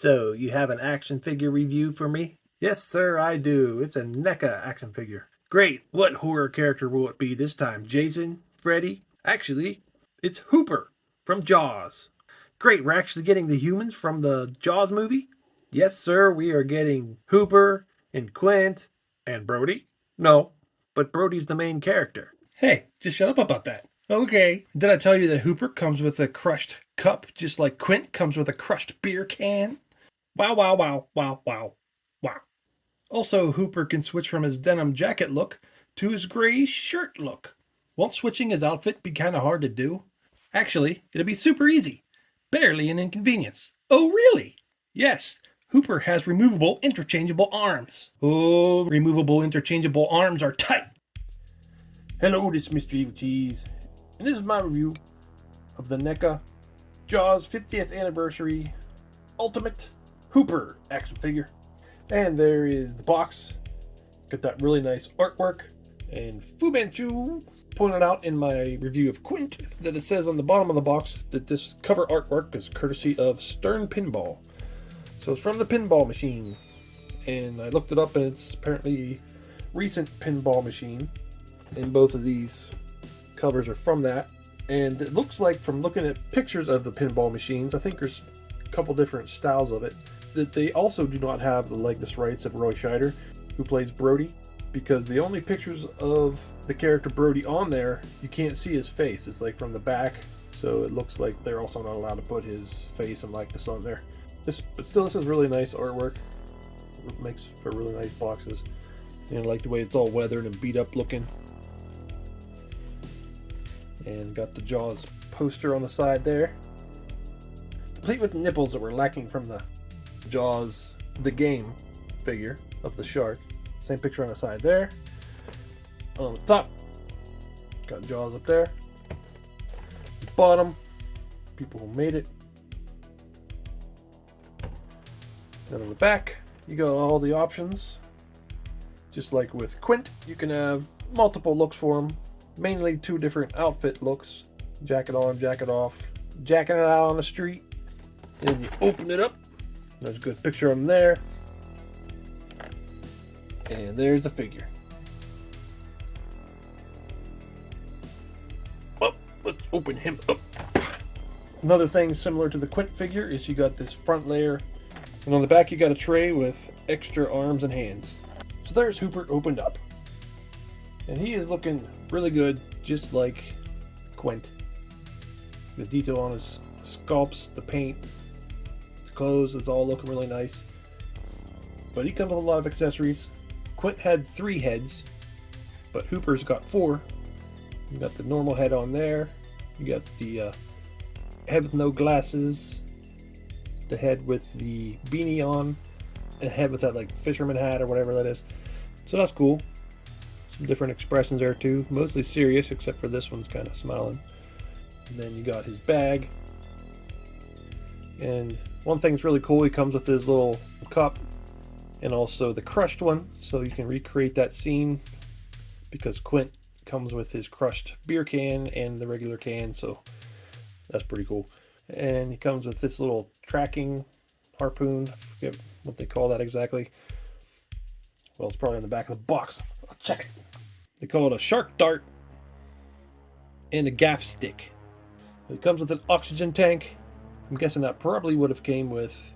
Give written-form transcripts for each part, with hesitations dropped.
So, you have an action figure review for me? Yes, sir, I do. It's a NECA action figure. Great. What horror character will it be this time? Jason? Freddy? Actually, it's Hooper from Jaws. Great, we're actually getting the humans from the Jaws movie? Yes, sir, we are getting Hooper and Quint and Brody. No, but Brody's the main character. Hey, just shut up about that. Okay. Did I tell you that Hooper comes with a crushed cup just like Quint comes with a crushed beer can? Wow, wow, wow, wow, wow, wow. Also, Hooper can switch from his denim jacket look to his gray shirt look. Won't switching his outfit be kind of hard to do? Actually, it'll be super easy. Barely an inconvenience. Oh, really? Yes. Hooper has removable interchangeable arms. Oh, removable interchangeable arms are tight. Hello, this is Mr. Evilcheese, and this is my review of the NECA Jaws 50th Anniversary Ultimate Hooper action figure. And there is the box. It's got that really nice artwork. And Fu Manchu pointed out in my review of Quint that it says on the bottom of the box that this cover artwork is courtesy of Stern Pinball. So it's from the pinball machine. And I looked it up, and it's apparently a recent pinball machine. And both of these covers are from that. And it looks like, from looking at pictures of the pinball machines, I think there's a couple different styles of it, that they also do not have the likeness rights of Roy Scheider, who plays Brody, because the only pictures of the character Brody on there, you can't see his face. It's like from the back, so it looks like they're also not allowed to put his face and likeness on there. But still, this is really nice artwork. It makes for really nice boxes. And I like the way it's all weathered and beat up looking. And got the Jaws poster on the side there, complete with nipples that were lacking from the Jaws the game figure of the shark. Same picture on the side there. On the top, got Jaws up there. The bottom, people who made it. Then on the back, you got all the options. Just like with Quint, you can have multiple looks for him. Mainly two different outfit looks. Jacket on, jacket off. Jacking it out on the street. Then you open it up. There's a good picture of him there. And there's the figure. Well, let's open him up. Another thing similar to the Quint figure is you got this front layer. And on the back you got a tray with extra arms and hands. So there's Hooper opened up. And he is looking really good, just like Quint. The detail on his sculpts, the paint, the clothes, it's all looking really nice. But he comes with a lot of accessories. Quint had 3 heads, but Hooper's got 4. You got the normal head on there. You got the head with no glasses, the head with the beanie on, and the head with that like fisherman hat or whatever that is. So that's cool. Some different expressions there too, mostly serious except for this one's kind of smiling. And then you got his bag, and one thing's really cool, he comes with his little cup and also the crushed one, so you can recreate that scene because Quint comes with his crushed beer can and the regular can, so that's pretty cool. And he comes with this little tracking harpoon, I forget what they call that exactly. Well, it's probably on the back of the box. I'll check it. They call it a shark dart and a gaff stick. It comes with an oxygen tank. I'm guessing that probably would have came with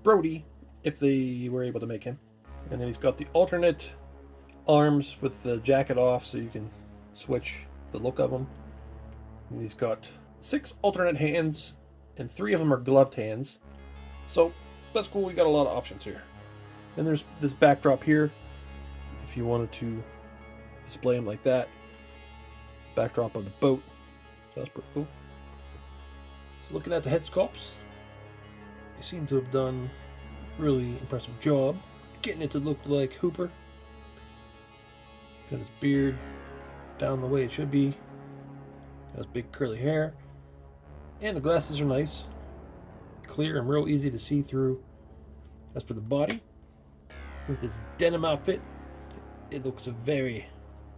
Brody if they were able to make him. And then he's got the alternate arms with the jacket off so you can switch the look of them. And he's got 6 alternate hands and 3 of them are gloved hands. So that's cool, we got a lot of options here. And there's this backdrop here if you wanted to display him like that. Backdrop of the boat. That's pretty cool. So looking at the head sculpts, they seem to have done a really impressive job getting it to look like Hooper. Got his beard down the way it should be. Got his big curly hair. And the glasses are nice. Clear and real easy to see through. As for the body, with his denim outfit, it looks very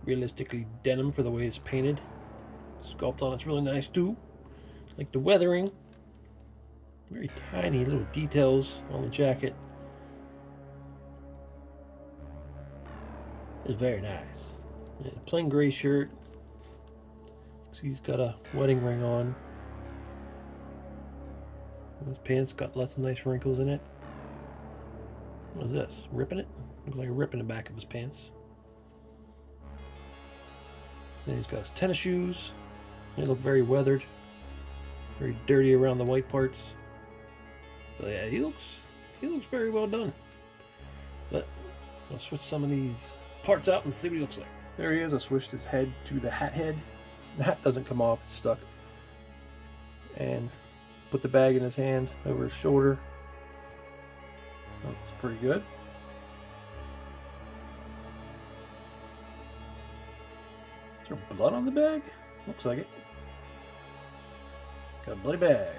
realistically denim for the way it's painted. Sculpt on it's really nice too. Like the weathering. Very tiny little details on the jacket. It's very nice. Yeah, plain gray shirt. So he's got a wedding ring on. His pants got lots of nice wrinkles in it. What is this? Ripping it? Looks like a rip in the back of his pants. Then he's got his tennis shoes. They look very weathered. Very dirty around the white parts. So yeah, he looks very well done. But I'll switch some of these parts out and see what he looks like. There he is. I switched his head to the hat head. The hat doesn't come off, it's stuck. And put the bag in his hand over his shoulder. Looks pretty good. Is there blood on the bag? Looks like it. Got a bloody bag.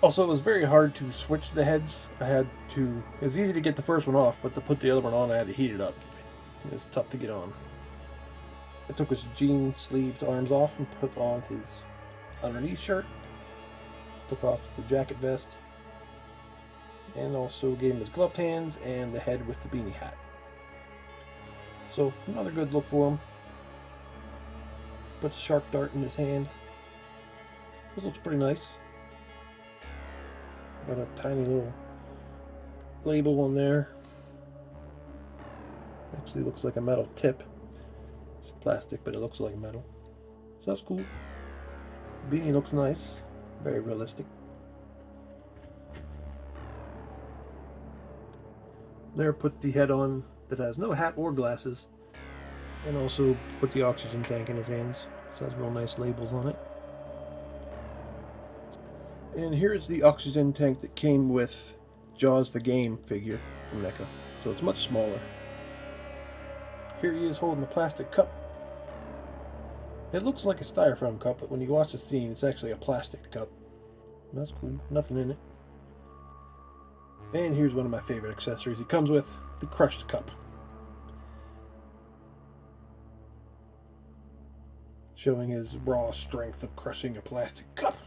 Also, it was very hard to switch the heads. It was easy to get the first one off, but to put the other one on, I had to heat it up. It's tough to get on. I took his jean sleeved arms off and put on his underneath shirt. Took off the jacket vest. And also gave him his gloved hands and the head with the beanie hat. So, another good look for him. Put the sharp dart in his hand. This looks pretty nice. Got a tiny little label on there. Actually looks like a metal tip. It's plastic, but it looks like metal. So that's cool. Beanie looks nice. Very realistic. There, put the head on that has no hat or glasses. And also put the oxygen tank in his hands. So it has real nice labels on it. And here's the oxygen tank that came with Jaws the Game figure from NECA. So it's much smaller. Here he is holding the plastic cup. It looks like a styrofoam cup, but when you watch the scene, it's actually a plastic cup. That's cool. Nothing in it. And here's one of my favorite accessories. He comes with the crushed cup. Showing his raw strength of crushing a plastic cup.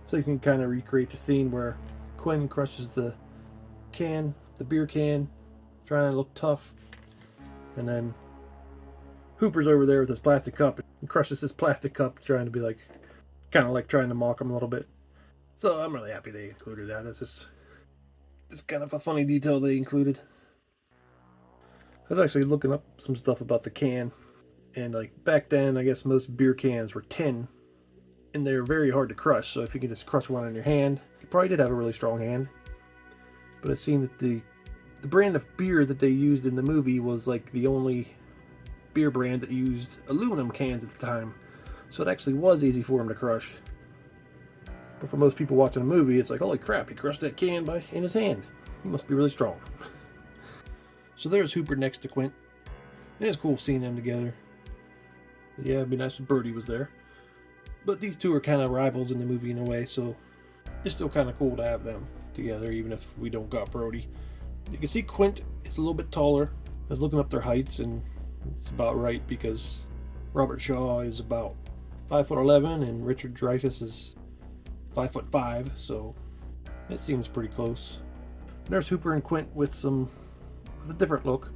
So you can kind of recreate the scene where Quinn crushes the can, the beer can, trying to look tough. And then Hooper's over there with his plastic cup and crushes his plastic cup, trying to be like, kind of like trying to mock him a little bit. So I'm really happy they included that. It's just kind of a funny detail they included. I was actually looking up some stuff about the can. And like back then, I guess most beer cans were tin. And they're very hard to crush, so if you can just crush one in your hand, you probably did have a really strong hand. But I've seen that the brand of beer that they used in the movie was like the only beer brand that used aluminum cans at the time. So it actually was easy for him to crush. But for most people watching the movie, it's like, holy crap, he crushed that can in his hand. He must be really strong. So there's Hooper next to Quint. And it's cool seeing them together. Yeah, it'd be nice if Birdie was there. But these two are kind of rivals in the movie in a way, so it's still kind of cool to have them together, even if we don't got Brody. You can see Quint is a little bit taller. I was looking up their heights, and it's about right because Robert Shaw is about 5'11", and Richard Dreyfuss is 5'5", so it seems pretty close. There's Hooper and Quint with a different look.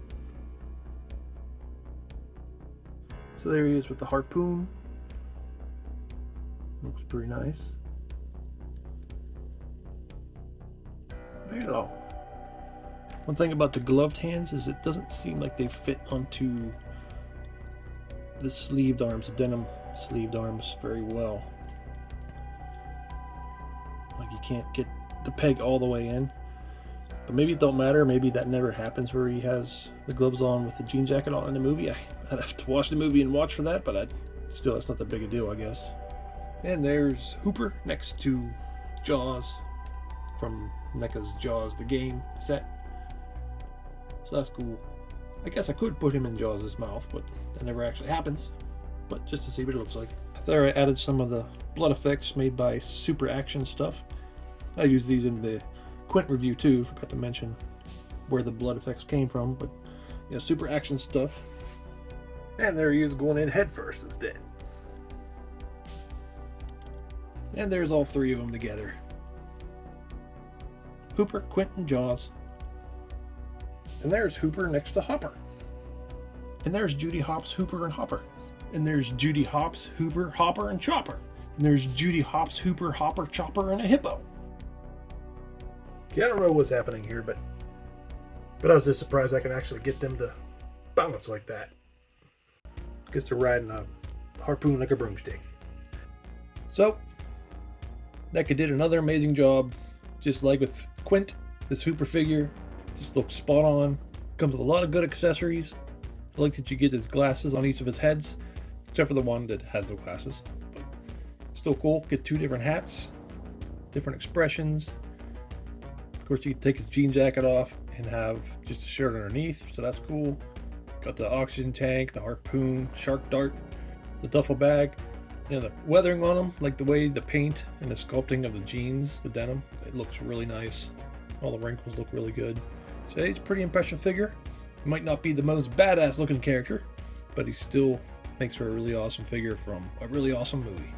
So there he is with the harpoon. Looks pretty nice. Very long. One thing about the gloved hands is it doesn't seem like they fit onto the sleeved arms, the denim sleeved arms, very well. Like you can't get the peg all the way in. But maybe it don't matter. Maybe that never happens where he has the gloves on with the jean jacket on in the movie. I'd have to watch the movie and watch for that, but still, that's not that big a deal, I guess. And there's Hooper next to Jaws from NECA's Jaws the Game set. So that's cool. I guess I could put him in Jaws' mouth, but that never actually happens. But just to see what it looks like. There I added some of the blood effects made by Super Action stuff. I used these in the Quint review too. Forgot to mention where the blood effects came from, but yeah, Super Action stuff. And there he is going in head first instead. And there's all three of them together. Hooper, Quint, and Jaws. And there's Hooper next to Hopper. And there's Judy Hopps, Hooper, and Hopper. And there's Judy Hopps, Hooper, Hopper, and Chopper. And there's Judy Hopps, Hooper, Hopper, Chopper, and a hippo. Okay, I don't know what's happening here, but I was just surprised I can actually get them to balance like that. Guess they're riding a harpoon like a broomstick. So, NECA did another amazing job. Just like with Quint, this Hooper figure just looks spot on. Comes with a lot of good accessories. I like that you get his glasses on each of his heads, except for the one that has no glasses. But still cool. Get 2 different hats, different expressions. Of course, you can take his jean jacket off and have just a shirt underneath, so that's cool. Got the oxygen tank, the harpoon, shark dart, the duffel bag. You know, the weathering on them, like the way the paint and the sculpting of the jeans, the denim, it looks really nice. All the wrinkles look really good. So it's a pretty impressive figure. He might not be the most badass looking character, but he still makes for a really awesome figure from a really awesome movie.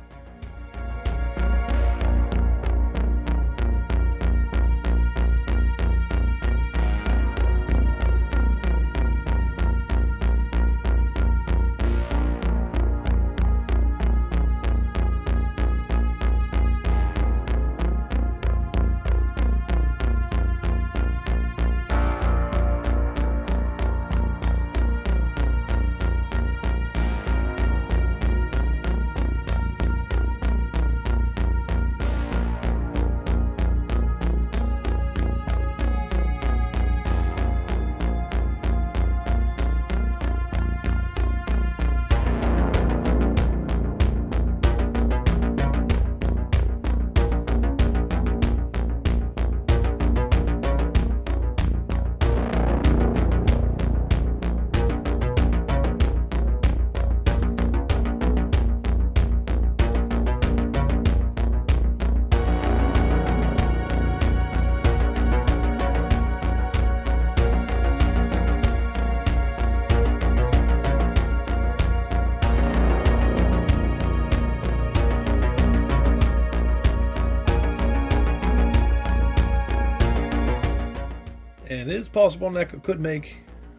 And it is possible NECA could make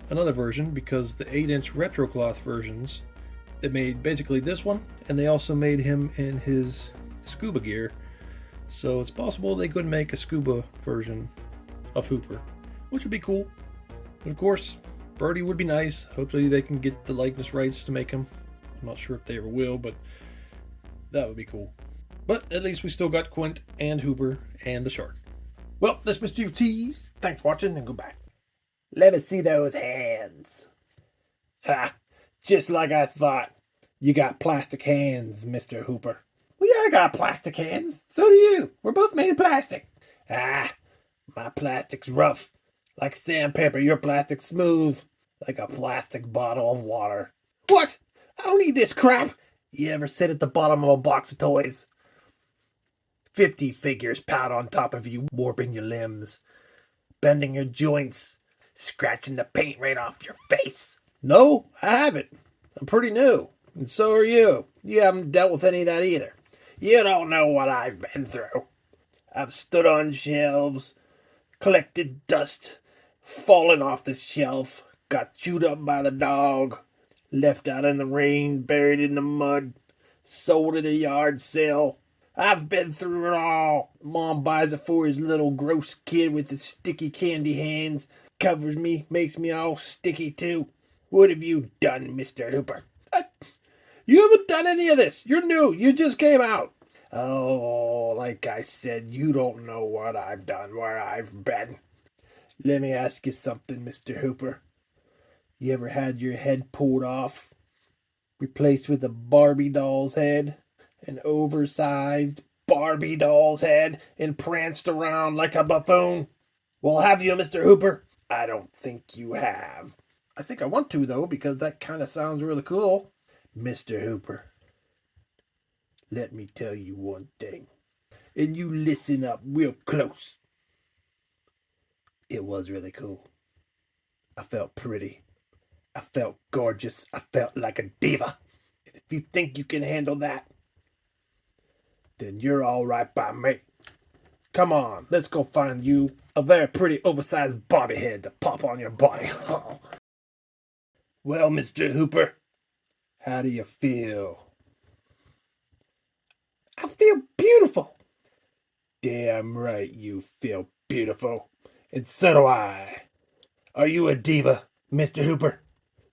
another version, because the 8-inch retro cloth versions, they made basically this one, and they also made him in his scuba gear. So it's possible they could make a scuba version of Hooper, which would be cool. And of course, Birdie would be nice. Hopefully they can get the likeness rights to make him. I'm not sure if they ever will, but that would be cool. But at least we still got Quint and Hooper and the shark. Well, this is Mr. Evilcheese. Thanks for watching and goodbye. Let me see those hands. Ha! Just like I thought. You got plastic hands, Mr. Hooper. Well, yeah, I got plastic hands. So do you. We're both made of plastic. Ah, my plastic's rough. Like sandpaper, your plastic's smooth. Like a plastic bottle of water. What? I don't need this crap. You ever sit at the bottom of a box of toys? 50 figures piled on top of you, warping your limbs, bending your joints, scratching the paint right off your face. No, I haven't. I'm pretty new. And so are you. You haven't dealt with any of that either. You don't know what I've been through. I've stood on shelves, collected dust, fallen off the shelf, got chewed up by the dog, left out in the rain, buried in the mud, sold at a yard sale. I've been through it all. Mom buys it for his little gross kid with his sticky candy hands, covers me, makes me all sticky too. What have you done, Mr. Hooper? You haven't done any of this. You're new. You just came out. Oh, like I said, you don't know what I've done, where I've been. Let me ask you something, Mr. Hooper. You ever had your head pulled off, replaced with a Barbie doll's head? An oversized Barbie doll's head, and pranced around like a buffoon? Well, have you, Mr. Hooper? I don't think you have. I think I want to, though, because that kind of sounds really cool. Mr. Hooper, let me tell you one thing, and you listen up real close. It was really cool. I felt pretty. I felt gorgeous. I felt like a diva. And if you think you can handle that, then you're all right by me. Come on, let's go find you A very pretty oversized bobby head to pop on your body. Well, Mr. Hooper, how do you feel? I feel beautiful. Damn right you feel beautiful. And so do I. Are you a diva, Mr. Hooper?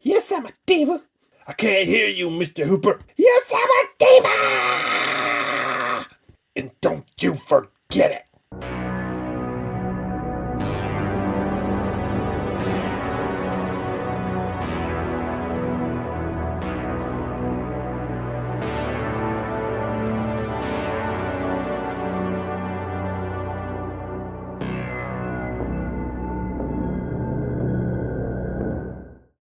Yes, I'm a diva. I can't hear you, Mr. Hooper. Yes, I'm a diva! And don't you forget it.